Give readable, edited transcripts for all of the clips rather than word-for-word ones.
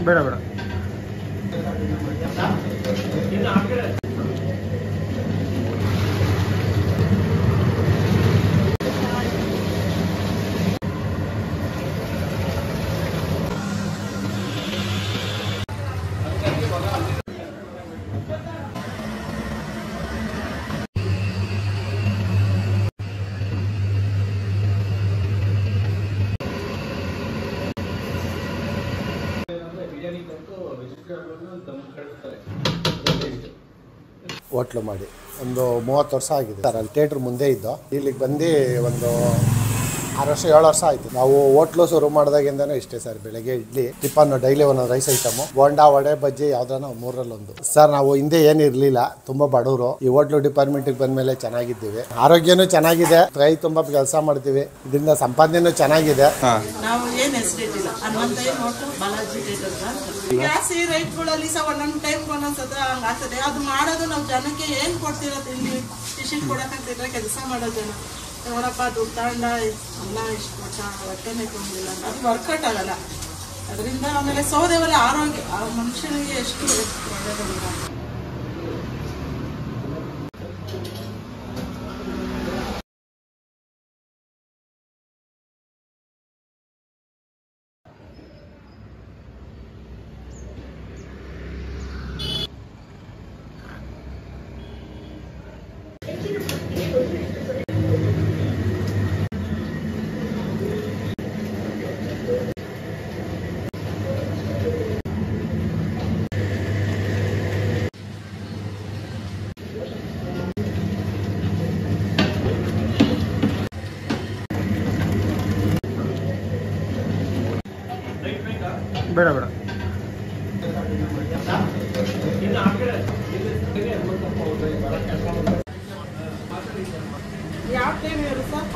ಬೇಡ ಬೇಡ. ಹೋಟ್ಲು ಮಾಡಿ ಒಂದು 30 ವರ್ಷ ಆಗಿದೆ ಸರ್. ಅಲ್ಲಿ ಥಿಯೇಟ್ರ್ ಮುಂದೆ ಇದ್ದು ಇಲ್ಲಿಗೆ ಬಂದು ಒಂದು 6 ವರ್ಷ 7 ವರ್ಷ ಆಯಿತು. ನಾವು ಹೋಟ್ಲು ಶುರು ಮಾಡಿದಾಗಿಂದನೂ ಇಷ್ಟೇ ಸರ್. ಬೆಳಗ್ಗೆ ಇಡ್ಲಿ, ಟಿಫನ್, ಡೈಲಿ ಒಂದೊಂದು ರೈಸ್ ಐಟಮು, ಬೋಂಡಾ, ವಡೆ, ಬಜ್ಜಿ ಯಾವ್ದಾನ 3ರಲ್ಲಿ 1 ಸರ್. ನಾವು ಹಿಂದೆ ಏನಿರಲಿಲ್ಲ, ತುಂಬ ಬಡವರು. ಈ ಹೋಟ್ಲು ಡಿಪಾರ್ಟ್ಮೆಂಟಿಗೆ ಬಂದಮೇಲೆ ಚೆನ್ನಾಗಿದ್ದೀವಿ. ಆರೋಗ್ಯನೂ ಚೆನ್ನಾಗಿದೆ, ಕೈ ತುಂಬ ಕೆಲಸ ಮಾಡ್ತೀವಿ, ಇದರಿಂದ ಸಂಪಾದನೆನೂ ಚೆನ್ನಾಗಿದೆ. ನಾವು ಏನು ಹೆಸರಿಟ್ಟಿಲ್ಲ, ಹನುಮಂತಯ್ಯ ಹೋಟೆಲ್, ಬಾಲಾಜಿ ಗ್ಯಾಸ್ ಈ ರೈಟ್ಗಳಲ್ಲಿ ಸಹ ಒಂದೊಂದು ಟೈಮ್ ಒಂದೊಂದ್ಸತ ಹಂಗಾಗ್ತದೆ. ಅದು ಮಾಡೋದು ನಾವು ಜನಕ್ಕೆ ಏನು ಕೊಡ್ತಿರೋ ತಿಂಡಿ ಟಿಶಿಟ್ ಕೊಡೋಕ್ಕಾಗ್ತಿದ್ರೆ ಕೆಲಸ ಮಾಡೋ ಜನ ಅವರಪ್ಪ ದುಡ್ಡು ತಗೊಂಡ ಎಲ್ಲ ಇಷ್ಟು ಕೊಟ್ಟ ಹೊಟ್ಟೆನೇ ತುಂಬಿಲ್ಲ, ಅದು ವರ್ಕೌಟ್ ಆಗಲ್ಲ. ಅದರಿಂದ ಆಮೇಲೆ ಸೌದೆವಲ್ಲ ಆರೋಗ್ಯ ಆ ಮನುಷ್ಯನಿಗೆ ಎಷ್ಟು ಒಳ್ಳೆಯದು. ಬೇಡ ಬೇಡ. ಯಾವ ಟೈಮ್ ಹೇಳಿ ಸರ್?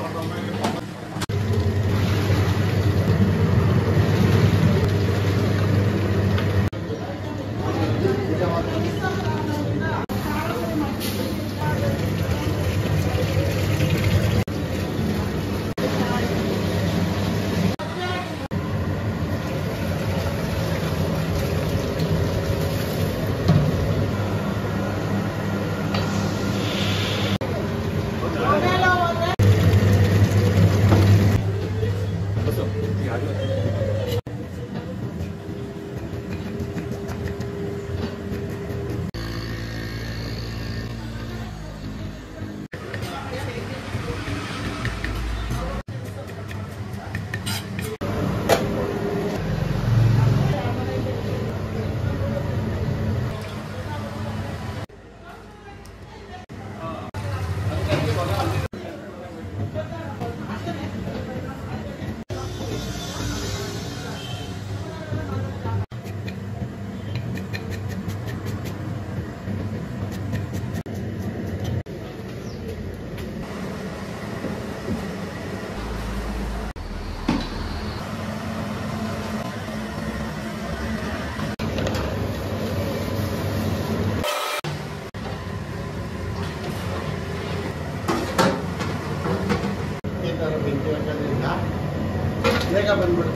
ಬೇಗ ಬಂದ್ಬಿಡು.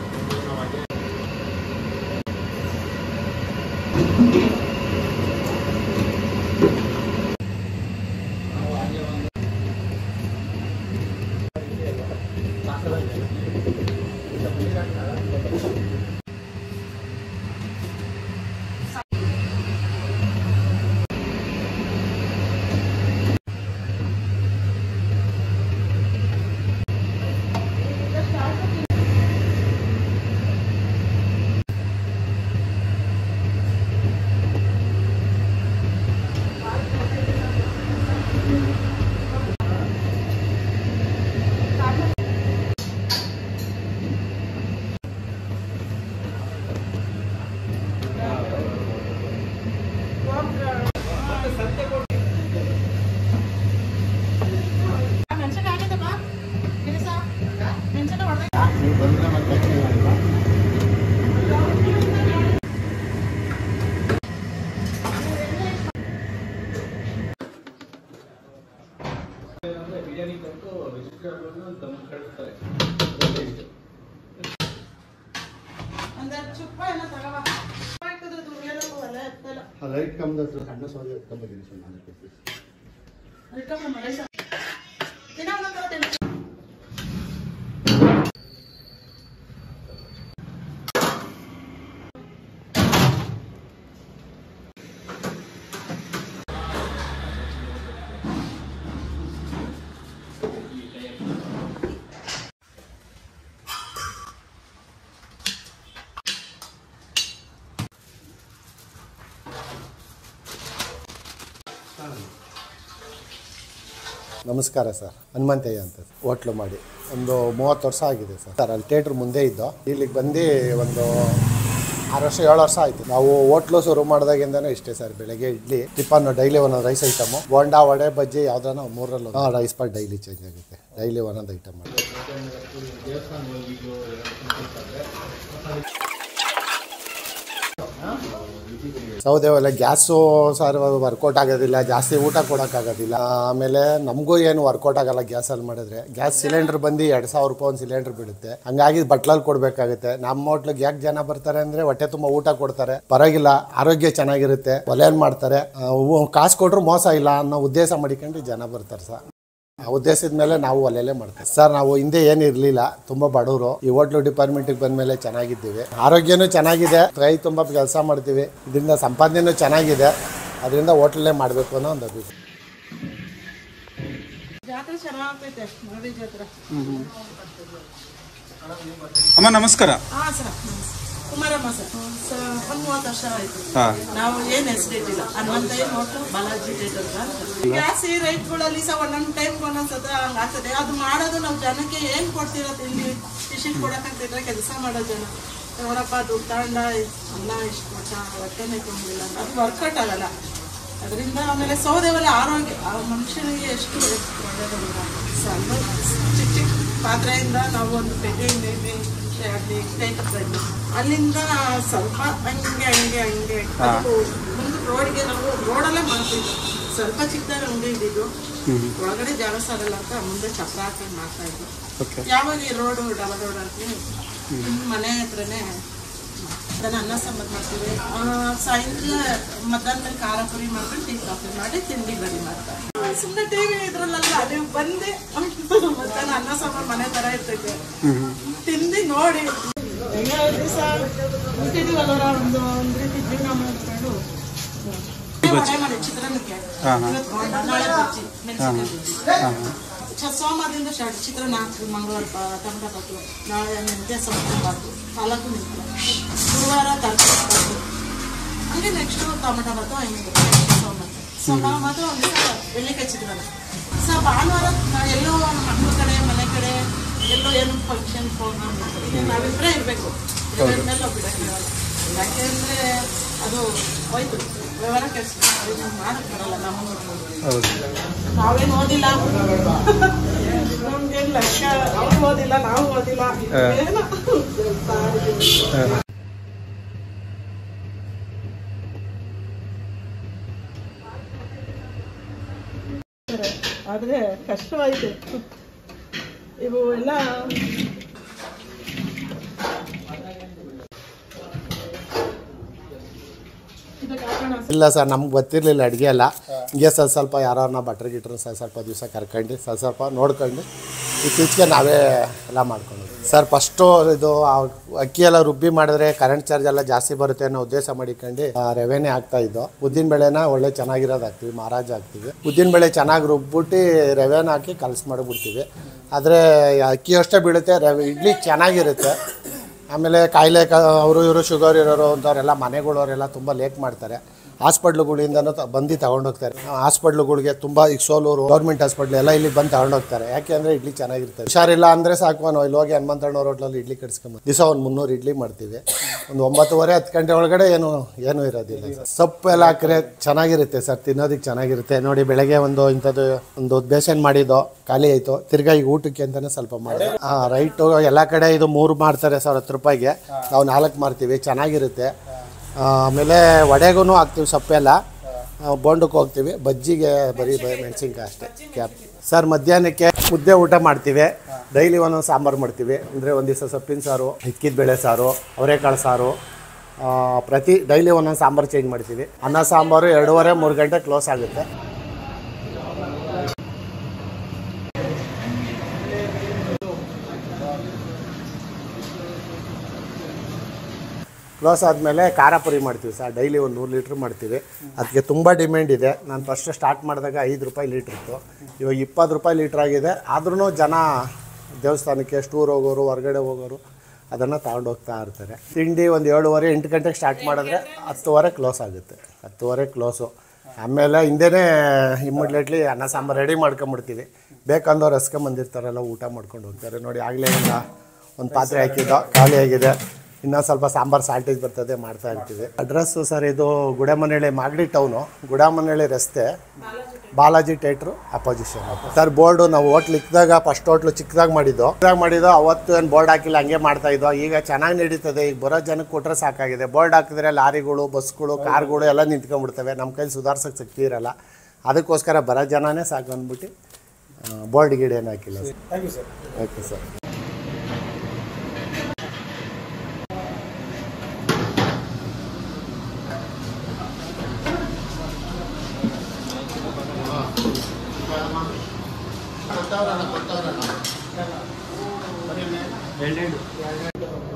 ಬಿರಿಯಾನಿ ಕೊಟ್ಟು ವೆಜಿಟೇಬಲ್ ದಮ್ ಕಳಿಸ್ತಾರೆ. ಒಂದೆರಡು ಚುಪ್ಪ ಎಲ್ಲ ತಗೋಬಾ. ಲೈಟ್ ಕಮ್ಮದ ಸಣ್ಣ ಸೌದೆ ಎತ್ಕೊಂಡ್ಬಂದಿದ್ದೀನಿ ಸರ್ ನಾನು ನಮಸ್ಕಾರ ಸರ್, ಹನುಮಂತಯ್ಯ ಅಂತ ಹೋಟ್ಲು ಮಾಡಿ ಒಂದು 30 ವರ್ಷ ಆಗಿದೆ ಸರ್. ಅಲ್ಲಿ ಥಿಯೇಟ್ರ್ ಮುಂದೆ ಇದ್ದೋ, ಇಲ್ಲಿಗೆ ಬಂದು ಒಂದು 6 ವರ್ಷ 7 ವರ್ಷ ಆಯಿತು. ನಾವು ಹೋಟ್ಲು ಶುರು ಮಾಡಿದಾಗಿಂದನೂ ಇಷ್ಟೇ ಸರ್. ಬೆಳಗ್ಗೆ ಇಡ್ಲಿ, ಟಿಫನ್, ಡೈಲಿ ಒಂದೊಂದು ರೈಸ್ ಐಟಮು, ಬೋಂಡಾ, ವಡೆ, ಬಜ್ಜಿ ಯಾವ್ದಾನ 3ರಲ್ಲಿ ರೈಸ್ ಪಾಟ್ ಡೈಲಿ ಚೇಂಜ್ ಆಗುತ್ತೆ. ಡೈಲಿ ಒಂದೊಂದು ಐಟಮ್ ಮಾಡಿ. ಸೌದೆ ಒಲೆ ಗ್ಯಾಸು ಸರ್ ವರ್ಕೌಟ್ ಆಗೋದಿಲ್ಲ, ಜಾಸ್ತಿ ಊಟ ಕೊಡೋಕ್ಕಾಗೋದಿಲ್ಲ. ಆಮೇಲೆ ನಮಗೂ ಏನು ವರ್ಕೌಟ್ ಆಗಲ್ಲ ಗ್ಯಾಸಲ್ಲಿ ಮಾಡಿದ್ರೆ. ಗ್ಯಾಸ್ ಸಿಲಿಂಡರ್ ಬಂದು 2000 ರೂಪಾಯಿ ಒಂದು ಸಿಲಿಂಡರ್ ಬಿಡುತ್ತೆ. ಹಂಗಾಗಿ ಬಟ್ಲಲ್ಲಿ ಕೊಡಬೇಕಾಗುತ್ತೆ. ನಮ್ಮ ಹೋಟ್ಲಿಗೆ ಯಾಕೆ ಜನ ಬರ್ತಾರೆ ಅಂದರೆ ಹೊಟ್ಟೆ ತುಂಬ ಊಟ ಕೊಡ್ತಾರೆ, ಪರವಾಗಿಲ್ಲ, ಆರೋಗ್ಯ ಚೆನ್ನಾಗಿರುತ್ತೆ, ಒಲೆಯಲ್ಲಿ ಮಾಡ್ತಾರೆ, ಕಾಸು ಕೊಟ್ಟರು ಮೋಸ ಇಲ್ಲ ಅನ್ನೋ ಉದ್ದೇಶ ಮಾಡಿಕೊಂಡು ಜನ ಬರ್ತಾರೆ ಸರ್. ಆ ಉದ್ದೇಶದ ಮೇಲೆ ನಾವು ಒಲೆಯಲ್ಲೇ ಮಾಡ್ತೀವಿ ಸರ್. ನಾವು ಹಿಂದೆ ಏನು ಇರಲಿಲ್ಲ, ತುಂಬ ಬಡವರು. ಈ ಹೋಟ್ಲು ಡಿಪಾರ್ಟ್ಮೆಂಟಿಗೆ ಬಂದಮೇಲೆ ಚೆನ್ನಾಗಿದ್ದೀವಿ, ಆರೋಗ್ಯನೂ ಚೆನ್ನಾಗಿದೆ, ಕೈ ತುಂಬ ಕೆಲಸ ಮಾಡ್ತೀವಿ, ಇದರಿಂದ ಸಂಪಾದನೆಯೂ ಚೆನ್ನಾಗಿದೆ. ಅದರಿಂದ ಹೋಟ್ಲಲ್ಲೇ ಮಾಡಬೇಕು ಅನ್ನೋ ಒಂದು ಅಭಿಪ್ರಾಯ. ಜಾತ್ರೆ ಚೆನ್ನಾಗ್ತೈತೆ ಮರಡಿ ಜಾತ್ರೆ. ಅಮ್ಮ ನಮಸ್ಕಾರ. ಹಾಂ ಸರ್, ಕುಮಾರಮ್ಮ ಸರ್. ಒಂದು 30 ವರ್ಷ ಆಯ್ತು. ನಾವು ಏನು ಹೆಸರಿಟ್ಟಿಲ್ಲ, ಹನುಮಂತಯ್ಯ ಹೋಟ್ಲು ಬಾಲಾಜಿ ಥಿಯೇಟರ್ ಅಂತ. ಗ್ಯಾಸ್ ಈ ರೈಟ್ಗಳಲ್ಲಿ ಸಹ ಒಂದೊಂದು ಟೈಮ್ ಒಂದೊಂದ್ಸತ ಹಂಗಾಗ್ತದೆ. ಅದು ಮಾಡೋದು ನಾವು ಜನಕ್ಕೆ ಏನು ಕೊಡ್ತಿರೋದು, ಇಲ್ಲಿ ಟಿಶಿಟ್ ಕೊಡೋಕ್ಕಾಗ್ತಿದ್ರೆ ಕೆಲಸ ಮಾಡೋ ಜನ ನೋಡಪ್ಪ ದುಡ್ಡು ತಗೊಂಡ ಅಲ್ಲ ಇಷ್ಟು ಕೊಟ್ಟ ಹೊಟ್ಟೆನೇ ತುಂಬಿಲ್ಲ, ಅದು ವರ್ಕೌಟ್ ಆಗಲ್ಲ. ಅದರಿಂದ ಆಮೇಲೆ ಸೌದೆ ಒಲೆ ಆರೋಗ್ಯ ಮನುಷ್ಯನಿಗೆ ಎಷ್ಟು ಒಳ್ಳೆಯದಿಲ್ಲ. ಸ್ವಲ್ಪ ಚಿಕ್ಕ ಚಿಕ್ಕ ಪಾತ್ರೆಯಿಂದ ನಾವು ಒಂದು ಪೆಟ್ಟಿಗೆ ಅಲ್ಲಿಂದ ಸ್ವಲ್ಪ ಹಂಗೆ ಮುಂದೆ ರೋಡ್ಗೆ ನಾವು ರೋಡಲ್ಲೇ ಮಾಡ್ತಿದ್ವಿ. ಸ್ವಲ್ಪ ಚಿಕ್ಕದಾಗ ಹಂಗೆ ಇದ್ದಿದ್ದು, ಒಳಗಡೆ ಜಾಗ ಸಾಗಲ್ಲ ಅಂತ ಮುಂದೆ ಚಪ್ರ ಹಾಕೊಂಡು ಮಾಡ್ತಾ ಇದ್ವಿ. ಯಾವಾಗ ಈ ರೋಡು ಡಬಲ್ ರೋಡ್ ಅಂತೀವಿ, ಮನೆ ಹತ್ರನೇ ಅದನ್ನ ಅನ್ನ ಸಾಂಬಾರು ಮಾಡ್ತೀವಿ. ಸಾಯಂಕಾಲ ಮಧ್ಯಾಹ್ನದಲ್ಲಿ ಖಾರ ಪುರಿ ಮಾಡ್ಕೊಂಡು ಟೀ ಕಾಫಿ ಮಾಡಿ ತಿಂಡಿ ಬರಿ ಮಾಡ್ತಾರೆ. ಸುಮ್ಮನೆ ಟಿವಿ ಇದ್ರಲ್ಲ ನೀವು ಬಂದು ಮಧ್ಯಾಹ್ನ ಅನ್ನ ಸಾಂಬಾರು ಮನೆ ತರ ಇರ್ತೈತೆ, ತಿಂದು ನೋಡಿ ದಿವಸ ತಿಂದಿವಲ್ಲ ಒಂದು ರೀತಿ ಜೀವನ ಮಾಡ್ಕೊಂಡು ವಡೆ ಮಾಡಿ ಚಿತ್ರಾನ್ನಕ್ಕೆ ನಾಳೆ ಬಜ್ಜಿ ಸೋಮವಾರದಿಂದ ಸ್ಟಾರ್ಟ್. ಚಿತ್ರಾನ್ನ, ಮಂಗಳವಾರ ಟೊಮೆಟೊ ಬಾತು, ನಾಳೆ ಮೆಂತ್ಯ ಸಂಬಂಧ ಬಾತು, ಪಾಲಕು ನಿಂತು, ಗುರುವಾರ ತರಕಾರಿ ಬಾತು, ಹಂಗೆ ನೆಕ್ಸ್ಟು ಟೊಮೆಟೊ ಬಾತು, ಹಂಗೆ ಸೋಮವಾರ ಮಾತ್ರ ಒಂದು ಬೆಳ್ಳಿಕಾಯಿ ಚಿತ್ರಾನ್ನ. ಭಾನುವಾರ ಎಲ್ಲೋ ಮಕ್ಕಳ ಕಡೆ ಮನೆ ಕಡೆ ಎಲ್ಲೋ ಏನು ಫಂಕ್ಷನ್ ನಾವಿಬ್ಬರೇ ಇರಬೇಕು. ಮೇಲೆ ಬಿಡಕ್ಕೆ ಯಾಕೆಂದರೆ ಅದು ಹೋಯ್ತು ವ್ಯವಹಾರ ಕೆಲಸ ಮಾಡಕ್ಕೆ ಬರಲ್ಲ. ನಾವೇನು ಓದಿಲ್ಲ, ನಮ್ಗೇನು ಲಕ್ಷ್ಯ, ಅವ್ರು ಓದಿಲ್ಲ, ನಾವು ಓದಿಲ್ಲ, ಏನೋ ಆದರೆ ಕಷ್ಟವಾಯಿತು. ಇವು ಎಲ್ಲ ಇಲ್ಲ ಸರ್, ನಮ್ಗೆ ಗೊತ್ತಿರಲಿಲ್ಲ ಅಡುಗೆ ಎಲ್ಲ. ಹಿಂಗೆ ಸ್ವಲ್ಪ ಯಾರನ್ನ ಬಟ್ರ್ ಗಿಟ್ರು ಸ್ವಲ್ಪ ದಿವಸ ಕರ್ಕೊಂಡು ಸ್ವಲ್ಪ ನೋಡ್ಕೊಂಡು ಇತ್ತೀಚೆಗೆ ನಾವೇ ಎಲ್ಲ ಮಾಡ್ಕೊಂಡು ಸರ್. ಫಸ್ಟು ಇದು ಅಕ್ಕಿ ಎಲ್ಲ ರುಬ್ಬಿ ಮಾಡಿದ್ರೆ ಕರೆಂಟ್ ಚಾರ್ಜ್ ಎಲ್ಲ ಜಾಸ್ತಿ ಬರುತ್ತೆ ಅನ್ನೋ ಉದ್ದೇಶ ಮಾಡಿಕೊಂಡು ರವೆನೇ ಹಾಕ್ತಾಯಿದ್ದೋ. ಉದ್ದಿನ ಬೇಳೆನ ಒಳ್ಳೆ ಚೆನ್ನಾಗಿರೋದು ಹಾಕ್ತೀವಿ, ಮಹಾರಾಜ ಹಾಕ್ತೀವಿ. ಉದ್ದಿನ ಬೇಳೆ ಚೆನ್ನಾಗಿ ರುಬ್ಬಿಟ್ಟು ರವೆನ ಹಾಕಿ ಕಲಸಿ ಮಾಡಿಬಿಡ್ತೀವಿ. ಆದರೆ ಅಕ್ಕಿ ಅಷ್ಟೇ ಬೀಳುತ್ತೆ, ರವೆ ಇಡ್ಲಿ ಚೆನ್ನಾಗಿರುತ್ತೆ. ಆಮೇಲೆ ಕಾಯಿಲೆ ಅವರು ಇವರು ಶುಗರ್ ಇರೋರು ಅಂಥವ್ರೆಲ್ಲ ಮನೆಗಳವರೆಲ್ಲ ತುಂಬ ಲೇಟ್ ಮಾಡ್ತಾರೆ. ಹಾಸ್ಪಿಟ್ಲುಗಳಿಂದನೂ ಬಂದು ತಗೊಂಡೋಗ್ತಾರೆ. ಹಾಸ್ಪಿಟ್ಲುಗಳಿಗೆ ತುಂಬ ಈಗ ಸೋಲೂರು ಗೌರ್ಮೆಂಟ್ ಹಾಸ್ಪಿಟ್ಲ್ ಎಲ್ಲ ಇಲ್ಲಿ ಬಂದು ತಗೊಂಡೋಗ್ತಾರೆ. ಯಾಕೆ ಅಂದರೆ ಇಡ್ಲಿ ಚೆನ್ನಾಗಿರ್ತದೆ. ಹುಷಾರಿಲ್ಲ ಅಂದರೆ ಸಾಕು, ನಾವು ಇಲ್ಲಿ ಹೋಗಿ ಹನುಮಂತಣ್ಣವ್ರ ಹೋಟ್ಲಲ್ಲಿ ಇಡ್ಲಿ ಕಟ್ಸ್ಕೊಂಬ ದಿವಸ ಒಂದು 300 ಇಡ್ಲಿ ಮಾಡ್ತೀವಿ. ಒಂದು 9:30-10 ಗಂಟೆ ಒಳಗಡೆ ಏನೂ ಇರೋದಿಲ್ಲ ಸರ್. ಸೊಪ್ಪು ಎಲ್ಲ ಹಾಕಿದ್ರೆ ಚೆನ್ನಾಗಿರುತ್ತೆ ಸರ್, ತಿನ್ನೋದಕ್ಕೆ ಚೆನ್ನಾಗಿರುತ್ತೆ. ನೋಡಿ ಬೆಳಗ್ಗೆ ಇಂಥದ್ದು ಒಂದು ಬೇಸನ್ ಮಾಡಿದ್ದು ಖಾಲಿ ಆಯಿತು, ತಿರ್ಗಾ ಈಗ ಊಟಕ್ಕೆ ಅಂತಲೇ ಸ್ವಲ್ಪ ಮಾಡಿ. ರೈಟು ಎಲ್ಲ ಕಡೆ ಇದು 3 ಮಾಡ್ತಾರೆ ಸರ್, 10 ರೂಪಾಯಿಗೆ. ನಾವು 4 ಮಾಡ್ತೀವಿ, ಚೆನ್ನಾಗಿರುತ್ತೆ. ಆಮೇಲೆ ವಡೆಗೂ ಹಾಕ್ತೀವಿ ಸೊಪ್ಪೆಲ್ಲ, ಬೋಂಡಕ್ಕೆ ಹೋಗ್ತೀವಿ, ಬಜ್ಜಿಗೆ ಬರೀ ಮೆಣಸಿನ್ಕಾಯಿ ಅಷ್ಟೇ ಕ್ಯಾಪ್ ಸರ್. ಮಧ್ಯಾಹ್ನಕ್ಕೆ ಮುದ್ದೆ ಊಟ ಮಾಡ್ತೀವಿ, ಡೈಲಿ ಒಂದೊಂದು ಸಾಂಬಾರು ಮಾಡ್ತೀವಿ. ಅಂದರೆ ಒಂದು ದಿವಸ ಸೊಪ್ಪಿನ ಸಾರು, ಹಿಕ್ಕಿದ ಬೇಳೆ ಸಾರು, ಅವರೆಕಾಳು ಸಾರು, ಪ್ರತಿ ಡೈಲಿ ಒಂದೊಂದು ಸಾಂಬಾರು ಚೇಂಜ್ ಮಾಡ್ತೀವಿ. ಅನ್ನ ಸಾಂಬಾರು 2:30-3 ಗಂಟೆ ಕ್ಲೋಸ್ ಆಗುತ್ತೆ. ಕ್ಲೋಸ್ ಆದಮೇಲೆ ಖಾರ ಪುರಿ ಮಾಡ್ತೀವಿ ಸರ್. ಡೈಲಿ ಒಂದು 100 ಲೀಟ್ರ್ ಮಾಡ್ತೀವಿ. ಅದಕ್ಕೆ ತುಂಬ ಡಿಮ್ಯಾಂಡ್ ಇದೆ. ನಾನು ಫಸ್ಟ್ ಸ್ಟಾರ್ಟ್ ಮಾಡಿದಾಗ 5 ರೂಪಾಯಿ ಲೀಟ್ರ್ ಇತ್ತು, ಇವಾಗ 20 ರೂಪಾಯಿ ಲೀಟ್ರ್ ಆಗಿದೆ. ಆದ್ರೂ ಜನ ದೇವಸ್ಥಾನಕ್ಕೆ ಟೂರ್ ಹೋಗೋರು, ಹೊರಗಡೆ ಹೋಗೋರು ಅದನ್ನು ತಗೊಂಡು ಹೋಗ್ತಾ ಇರ್ತಾರೆ. ತಿಂಡಿ ಒಂದು 7:30-8 ಗಂಟೆಗೆ ಸ್ಟಾರ್ಟ್ ಮಾಡಿದ್ರೆ 10:30 ಕ್ಲೋಸ್ ಆಗುತ್ತೆ. 10:30 ಕ್ಲೋಸು. ಆಮೇಲೆ ಹಿಂದೆಯೇ ಇಮ್ಮಿಡಿಯೇಟ್ಲಿ ಅನ್ನ ಸಾಂಬಾರು ರೆಡಿ ಮಾಡ್ಕೊಂಬಿಡ್ತೀವಿ. ಬೇಕಂದವ್ರು ಬಂದಿರ್ತಾರಲ್ಲ ಊಟ ಮಾಡ್ಕೊಂಡು ಹೋಗ್ತಾರೆ. ನೋಡಿ ಆಗಲೇ ಒಂದು ಪಾತ್ರೆ ಹಾಕಿದ್ದು ಖಾಲಿ ಆಗಿದೆ. ಇನ್ನೊಂದು ಸ್ವಲ್ಪ ಸಾಂಬಾರು ಸಾಲ್ಟೇಜ್ ಬರ್ತದೆ, ಮಾಡ್ತಾ ಇರ್ತೀವಿ. ಅಡ್ರೆಸ್ಸು ಸರ್ ಇದು ಗುಡಮನಹಳ್ಳಿ, ಮಾಗಡಿ ಟೌನು, ಗುಡಮನಹಳ್ಳಿ ರಸ್ತೆ, Balaji theatre opposition sir. Board ನಾವು ಹೋಟ್ಲ್ ಇಕ್ಕಿದಾಗ ಫಸ್ಟ್ ಹೋಟ್ಲು ಚಿಕ್ಕದಾಗಿ ಮಾಡಿದ್ದು ಅವತ್ತು ಏನು ಬೋರ್ಡ್ ಹಾಕಿಲ್ಲ, ಹಂಗೆ ಮಾಡ್ತಾಯಿದ್ದೋ. ಈಗ ಚೆನ್ನಾಗಿ ನಡೀತದೆ. ಈಗ ಬರೋ ಜನಕ್ಕೆ ಕೊಟ್ಟರೆ ಸಾಕಾಗಿದೆ. ಬೋರ್ಡ್ ಹಾಕಿದ್ರೆ ಲಾರಿಗಳು, ಬಸ್ಗಳು, ಕಾರ್ಗಳು ಎಲ್ಲ ನಿಂತ್ಕೊಂಡ್ಬಿಡ್ತವೆ. ನಮ್ಮ ಕೈಲಿ ಸುಧಾರಿಸೋಕ್ಕೆ ಶಕ್ತಿ ಇರಲ್ಲ. ಅದಕ್ಕೋಸ್ಕರ ಬರೋ ಜನನೇ ಸಾಕು ಅಂದ್ಬಿಟ್ಟು ಬೋರ್ಡ್ ಗಿಡ ಏನು ಹಾಕಿಲ್ಲ sir. Thank you sir. Okay sir. ಎರಡು